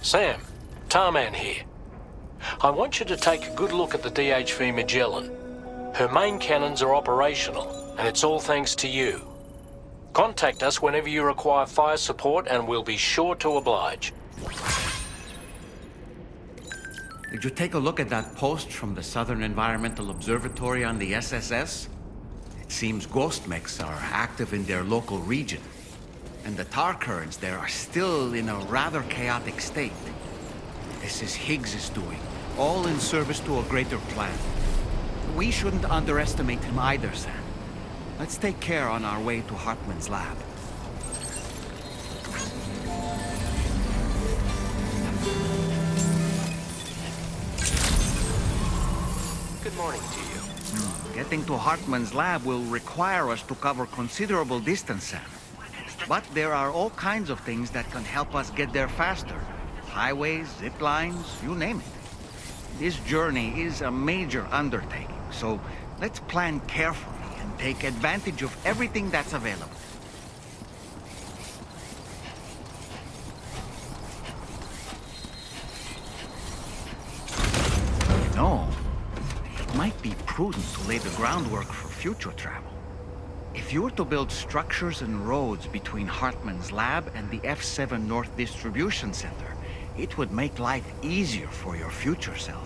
Sam, Tarman here. I want you to take a good look at the DHV Magellan. Her main cannons are operational, and it's all thanks to you. Contact us whenever you require fire support and we'll be sure to oblige. Did you take a look at that post from the Southern Environmental Observatory on the SSS? It seems ghost mechs are active in their local region, and the tar currents there are still in a rather chaotic state. This is Higgs's doing, all in service to a greater plan. We shouldn't underestimate him either, Sam. Let's take care on our way to Hartman's lab. Good morning to you. Getting to Hartman's lab will require us to cover considerable distance, Sam. But there are all kinds of things that can help us get there faster. Highways, zip lines, you name it. This journey is a major undertaking, so let's plan carefully and take advantage of everything that's available. You know, it might be prudent to lay the groundwork for future travel. If you were to build structures and roads between Hartman's lab and the F7 North Distribution Center, it would make life easier for your future self.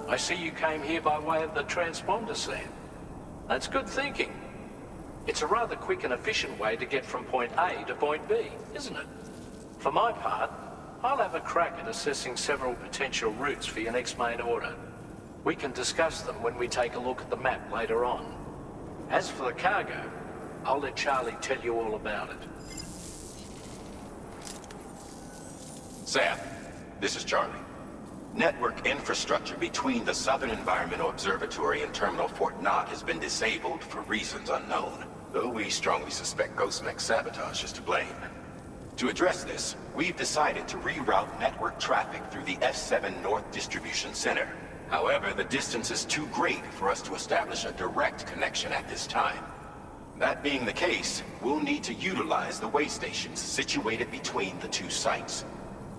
I see you came here by way of the transponder, Sam. That's good thinking. It's a rather quick and efficient way to get from point A to point B, isn't it? For my part, I'll have a crack at assessing several potential routes for your next main order. We can discuss them when we take a look at the map later on. As for the cargo, I'll let Charlie tell you all about it. Sam, this is Charlie. Network infrastructure between the Southern Environmental Observatory and Terminal Fort Knott has been disabled for reasons unknown, though we strongly suspect Ghost Mech sabotage is to blame. To address this, we've decided to reroute network traffic through the F7 North Distribution Center. However, the distance is too great for us to establish a direct connection at this time. That being the case, we'll need to utilize the way stations situated between the two sites.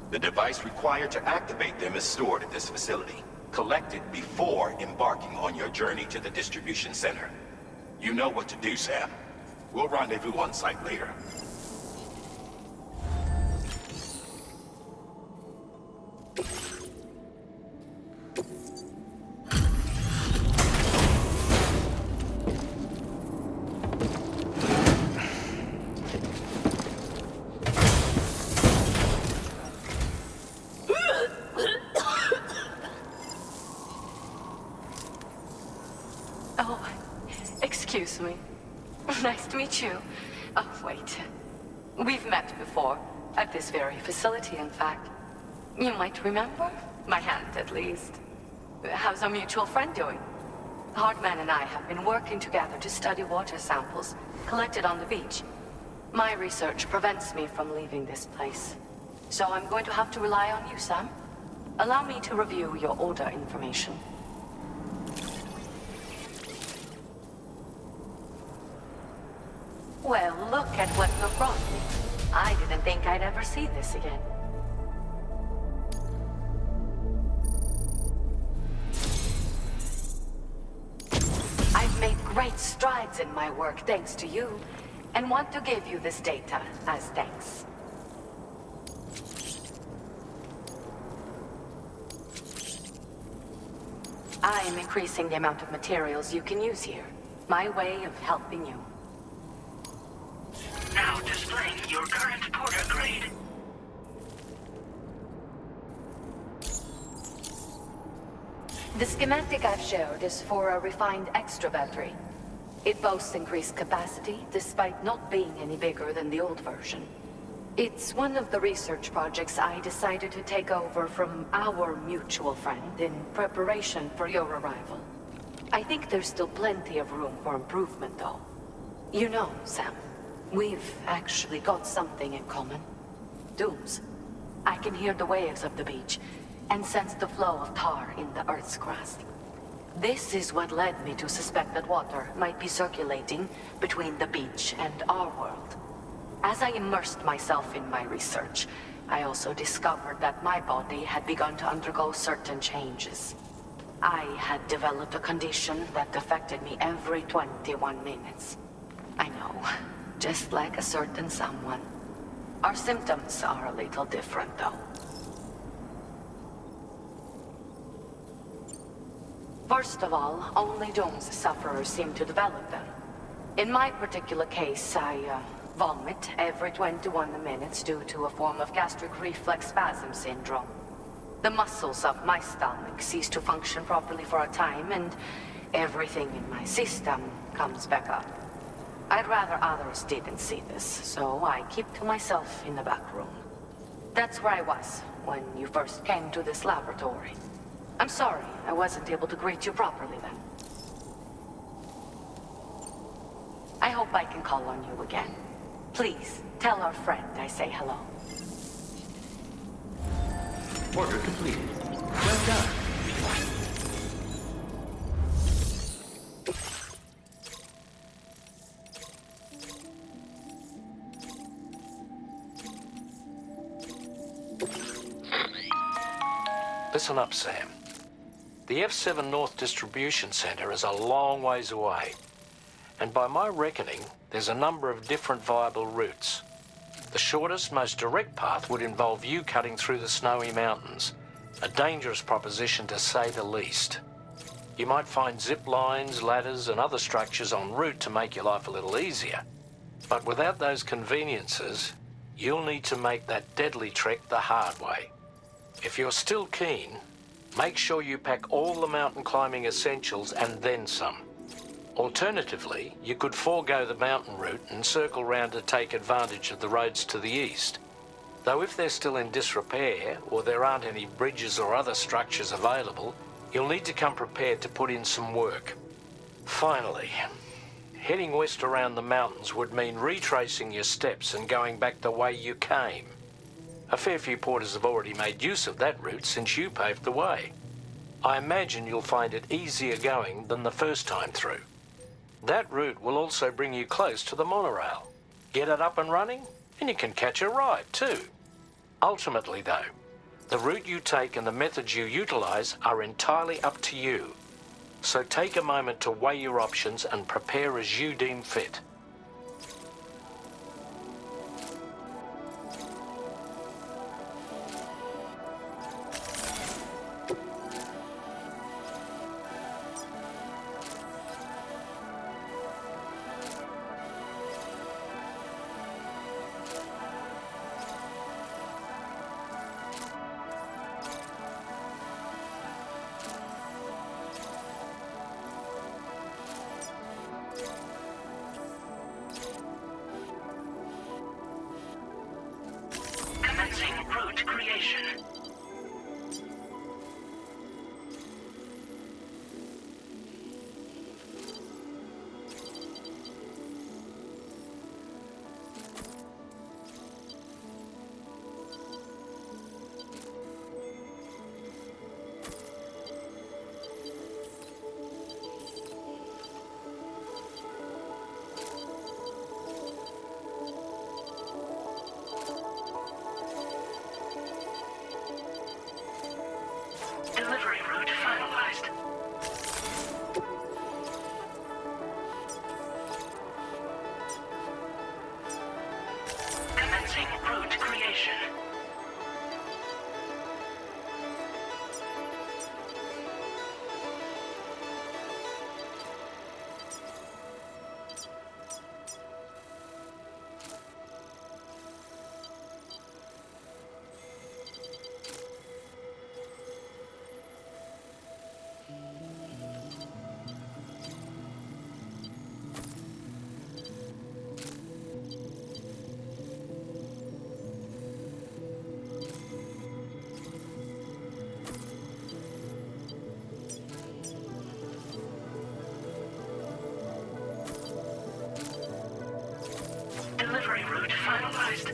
The device required to activate them is stored at this facility, collected before embarking on your journey to the distribution center. You know what to do, Sam. We'll rendezvous on site later. Oh, excuse me. Nice to meet you. Oh, wait. We've met before. At this very facility, in fact. You might remember? My hand, at least. How's our mutual friend doing? Hardman and I have been working together to study water samples collected on the beach. My research prevents me from leaving this place. So I'm going to have to rely on you, Sam. Allow me to review your order information. Well, look at what you've brought me. I didn't think I'd ever see this again. I've made great strides in my work thanks to you, and want to give you this data as thanks. I am increasing the amount of materials you can use here. My way of helping you. Now displaying your current porter grade. The schematic I've shared is for a refined extra battery. It boasts increased capacity, despite not being any bigger than the old version. It's one of the research projects I decided to take over from our mutual friend in preparation for your arrival. I think there's still plenty of room for improvement, though. You know, Sam, we've actually got something in common. Dooms. I can hear the waves of the beach, and sense the flow of tar in the Earth's crust. This is what led me to suspect that water might be circulating between the beach and our world. As I immersed myself in my research, I also discovered that my body had begun to undergo certain changes. I had developed a condition that affected me every 21 minutes. I know, just like a certain someone. Our symptoms are a little different, though. First of all, only Doom's sufferers seem to develop them. In my particular case, I vomit every 21 minutes due to a form of gastric reflex spasm syndrome. The muscles of my stomach cease to function properly for a time, and everything in my system comes back up. I'd rather others didn't see this, so I keep to myself in the back room. That's where I was when you first came to this laboratory. I'm sorry I wasn't able to greet you properly then. I hope I can call on you again. Please, tell our friend I say hello. Order completed. Well done. Listen up, Sam. The F7 North Distribution Center is a long ways away. And by my reckoning, there's a number of different viable routes. The shortest, most direct path would involve you cutting through the snowy mountains, a dangerous proposition to say the least. You might find zip lines, ladders, and other structures en route to make your life a little easier. But without those conveniences, you'll need to make that deadly trek the hard way. If you're still keen, make sure you pack all the mountain climbing essentials and then some. Alternatively, you could forego the mountain route and circle round to take advantage of the roads to the east. Though if they're still in disrepair, or there aren't any bridges or other structures available, you'll need to come prepared to put in some work. Finally, heading west around the mountains would mean retracing your steps and going back the way you came. A fair few porters have already made use of that route since you paved the way. I imagine you'll find it easier going than the first time through. That route will also bring you close to the monorail. Get it up and running, and you can catch a ride too. Ultimately though, the route you take and the methods you utilize are entirely up to you. So take a moment to weigh your options and prepare as you deem fit. neutralized.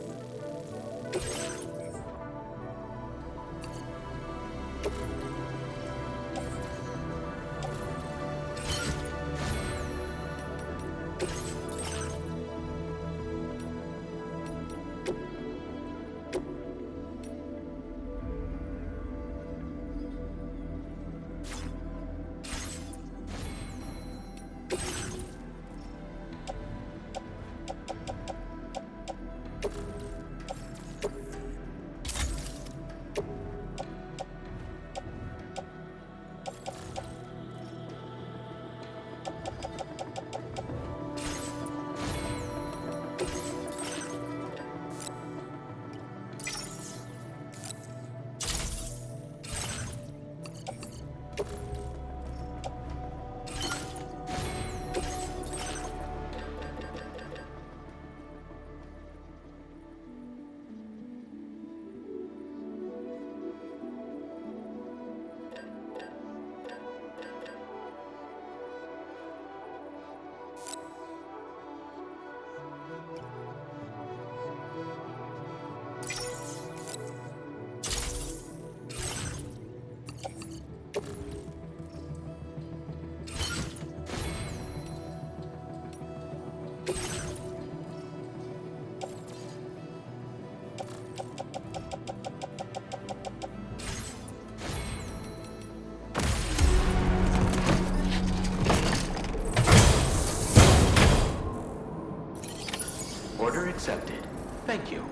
Order accepted. Thank you.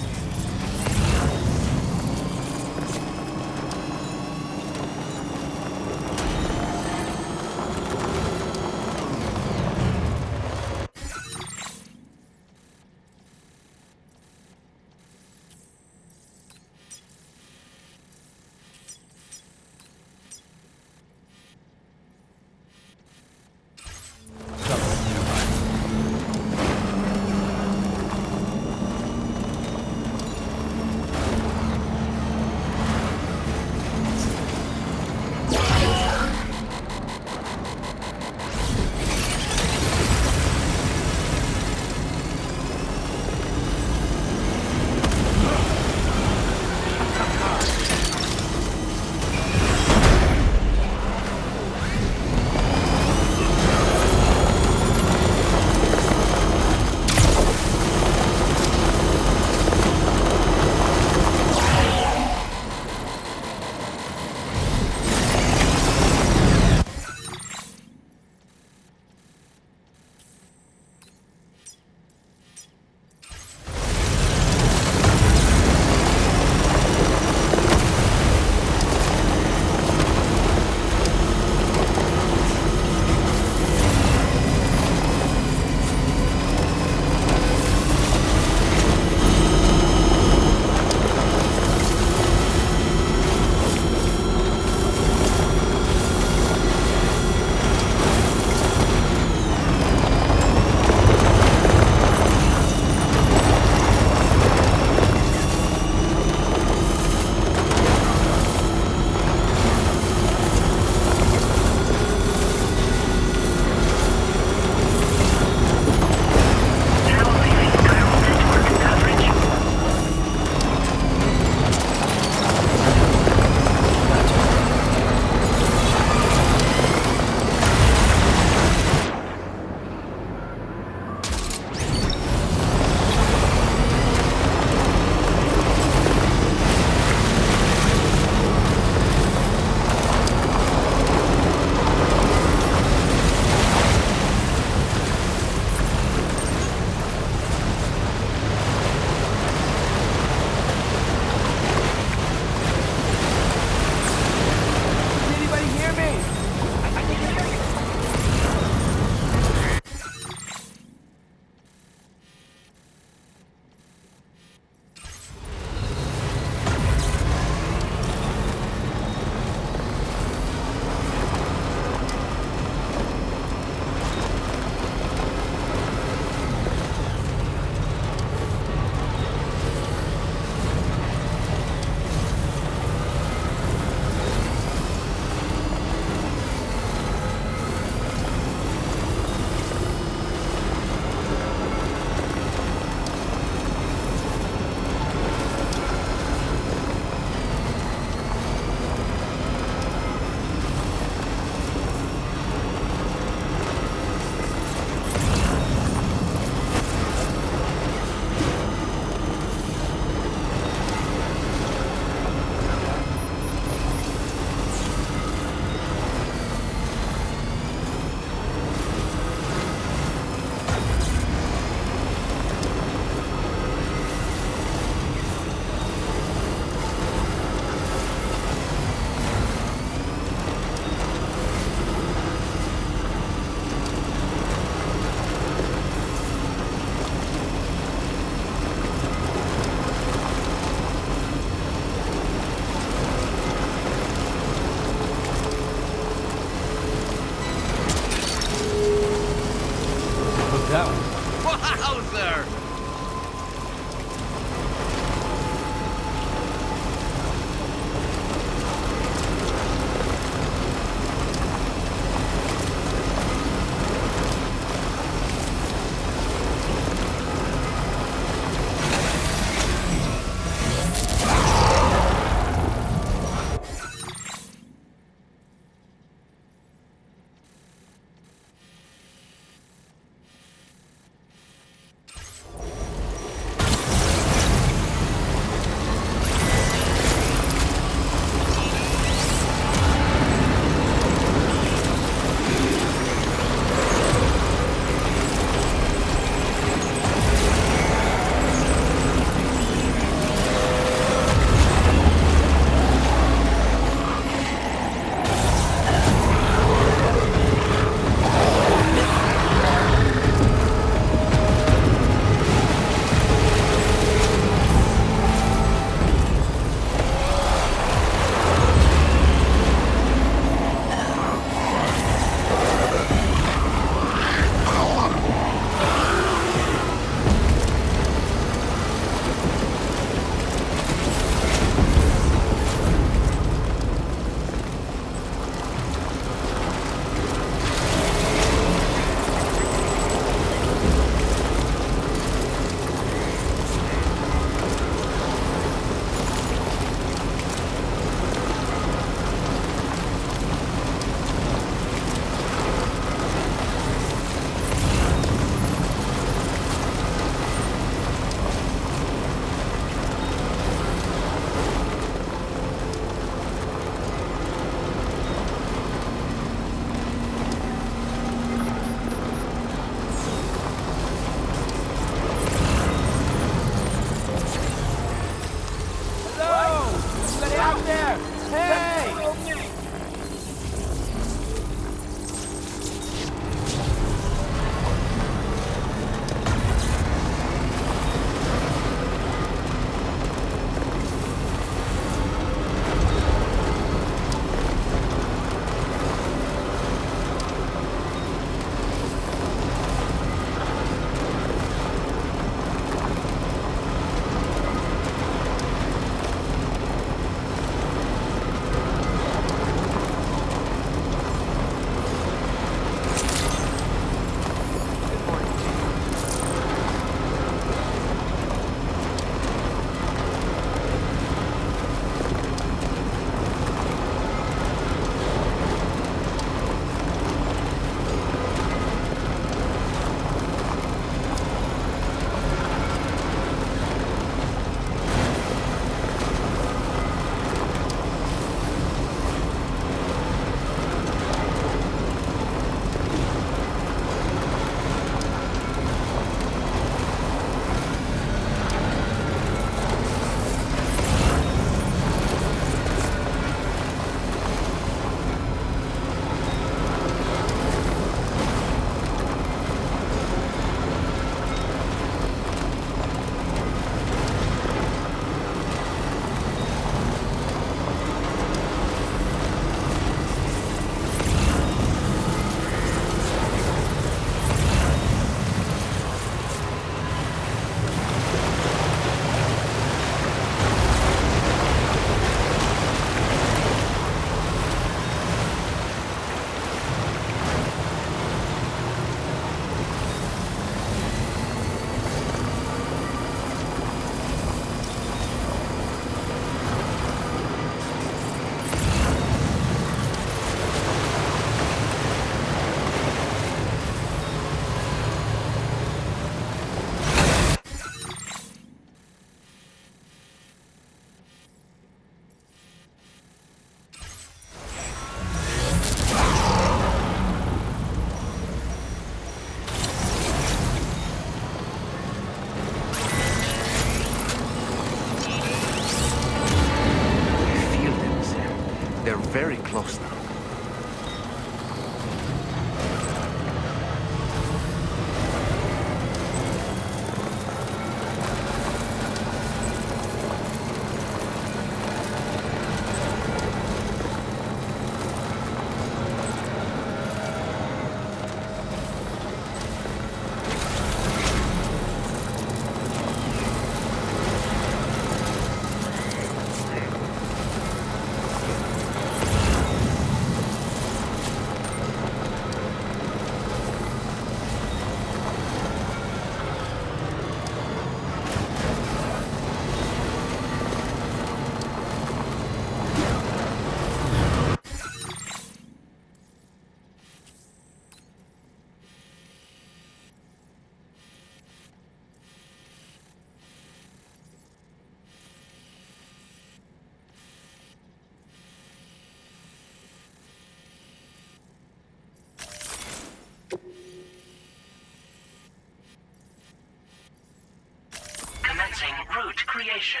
mission.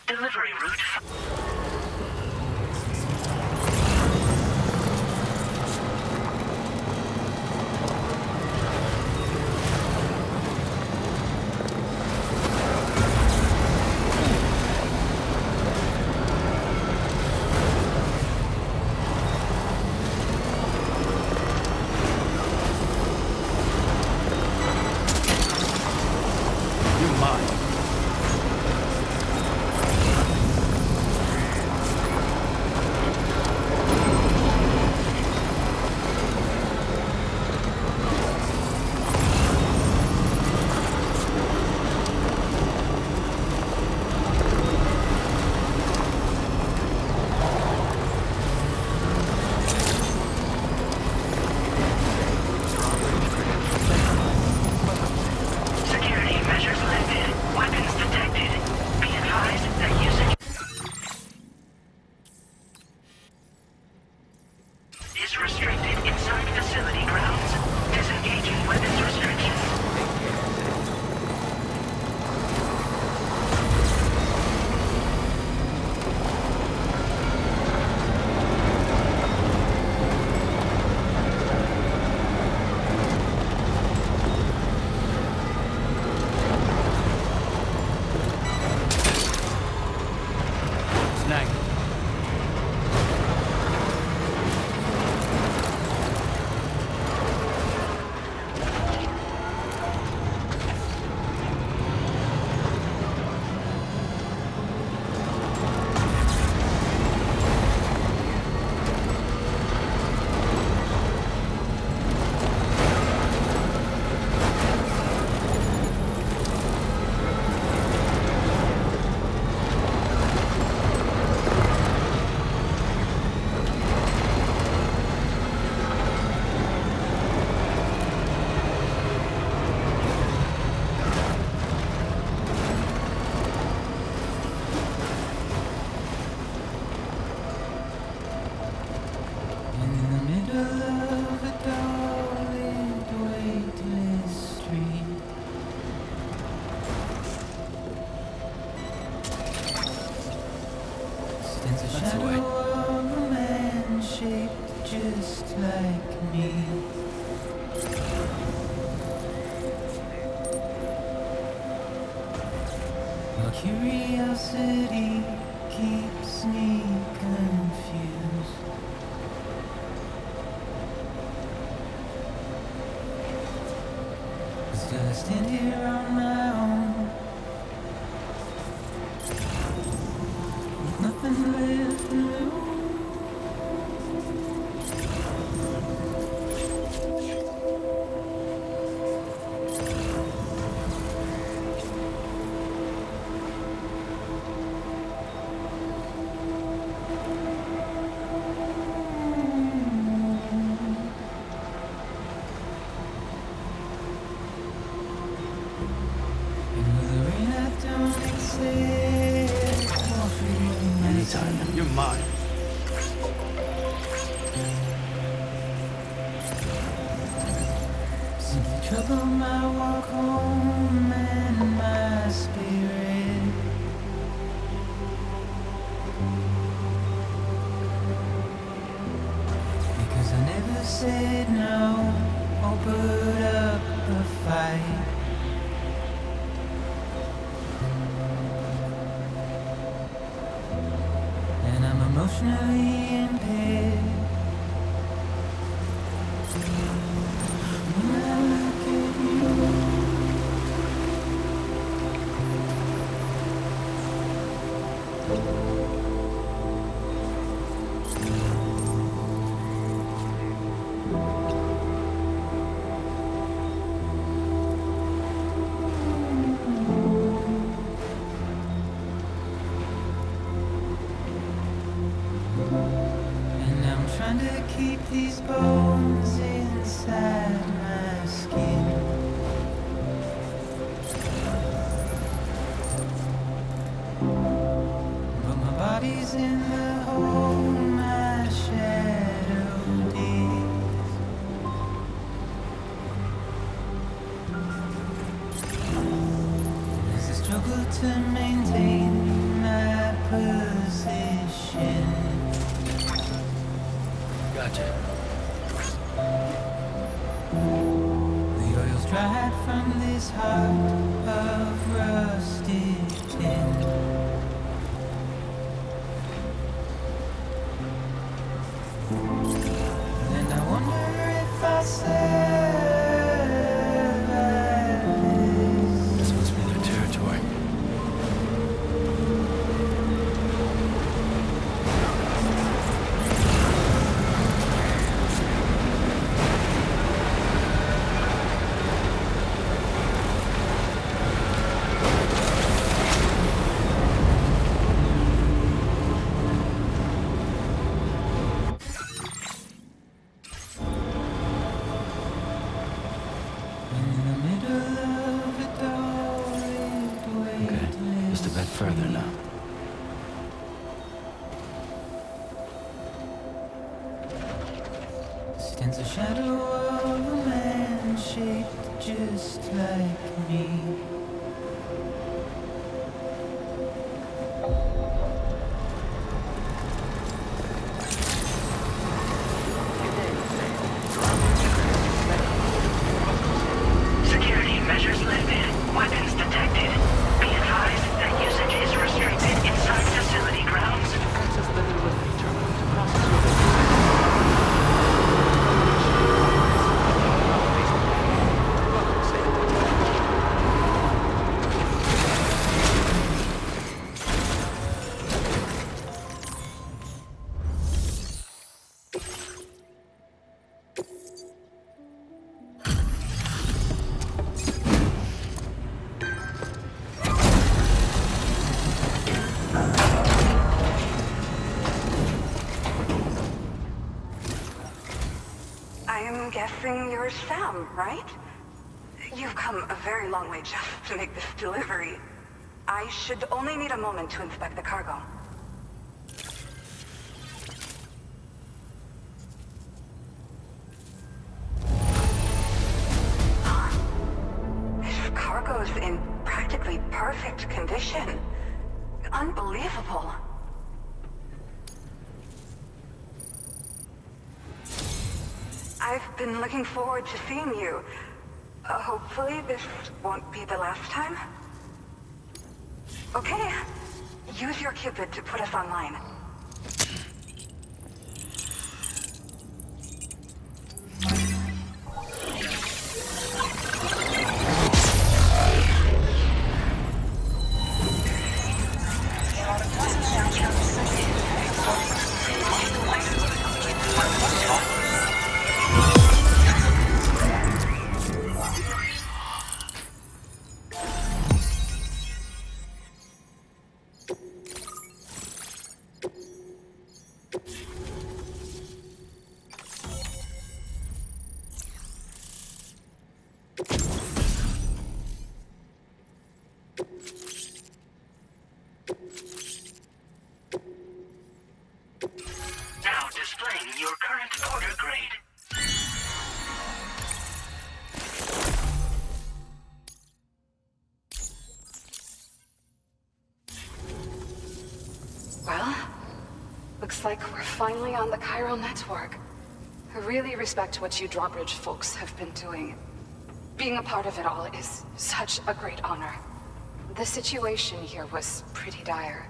Delivery route. You're mine. Security measures lifted. Weapons detected. Be advised that usage is restricted inside facility grounds. Disengaging weapons restrictions. Snag. In the middle of a dull-lit, weightless street, stands a That's the way. shadow of a man shaped just like me. Your curiosity keeps me confused. Still I stand here on my own, with nothing left to lose. Anytime. You're mine. Simply trouble my walk home and my spirit. Because I never said no or put up a fight. And I'm emotionally impaired. When I look at you, And I'm trying to keep these bones inside my skin. But my body's in the hole my shadow digs. There's a struggle to maintain my position. Gotcha. The oil's dried from this heart of rusted tin. And I wonder if I survive This must be their territory. in the middle of a dull Okay, just a bit further now. stands a shadow of a man shaped just like me. Security measures lifted. Weapons detected. Be advised that usage is restricted inside facility grounds. Access the delivery terminal to process your I'm guessing you're Sam, right? You've come a very long way just to make this delivery. I should only need a moment to inspect the cargo. This cargo's in practically perfect condition. Unbelievable. I've been looking forward to seeing you. Hopefully this won't be the last time. Okay, use your Cupid to put us online. Now displaying your current order grade. Well, looks like we're finally on the chiral network. I really respect what you drawbridge folks have been doing. Being a part of it all is such a great honor. The situation here was pretty dire,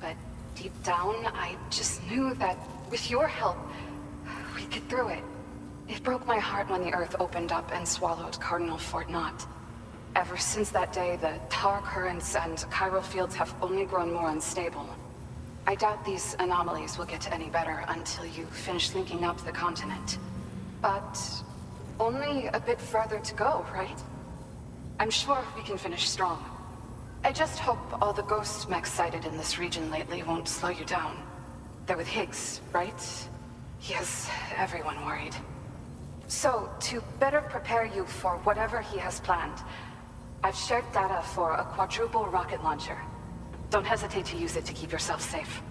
but deep down, I just knew that with your help, we'd get through it. It broke my heart when the Earth opened up and swallowed Cardinal Fort Knott. Ever since that day, the tar currents and chiral fields have only grown more unstable. I doubt these anomalies will get any better until you finish linking up the continent. But only a bit further to go, right? I'm sure we can finish strong. I just hope all the ghost mechs sighted in this region lately won't slow you down. They're with Higgs, right? He has everyone worried. So, to better prepare you for whatever he has planned, I've shared data for a quadruple rocket launcher. Don't hesitate to use it to keep yourself safe.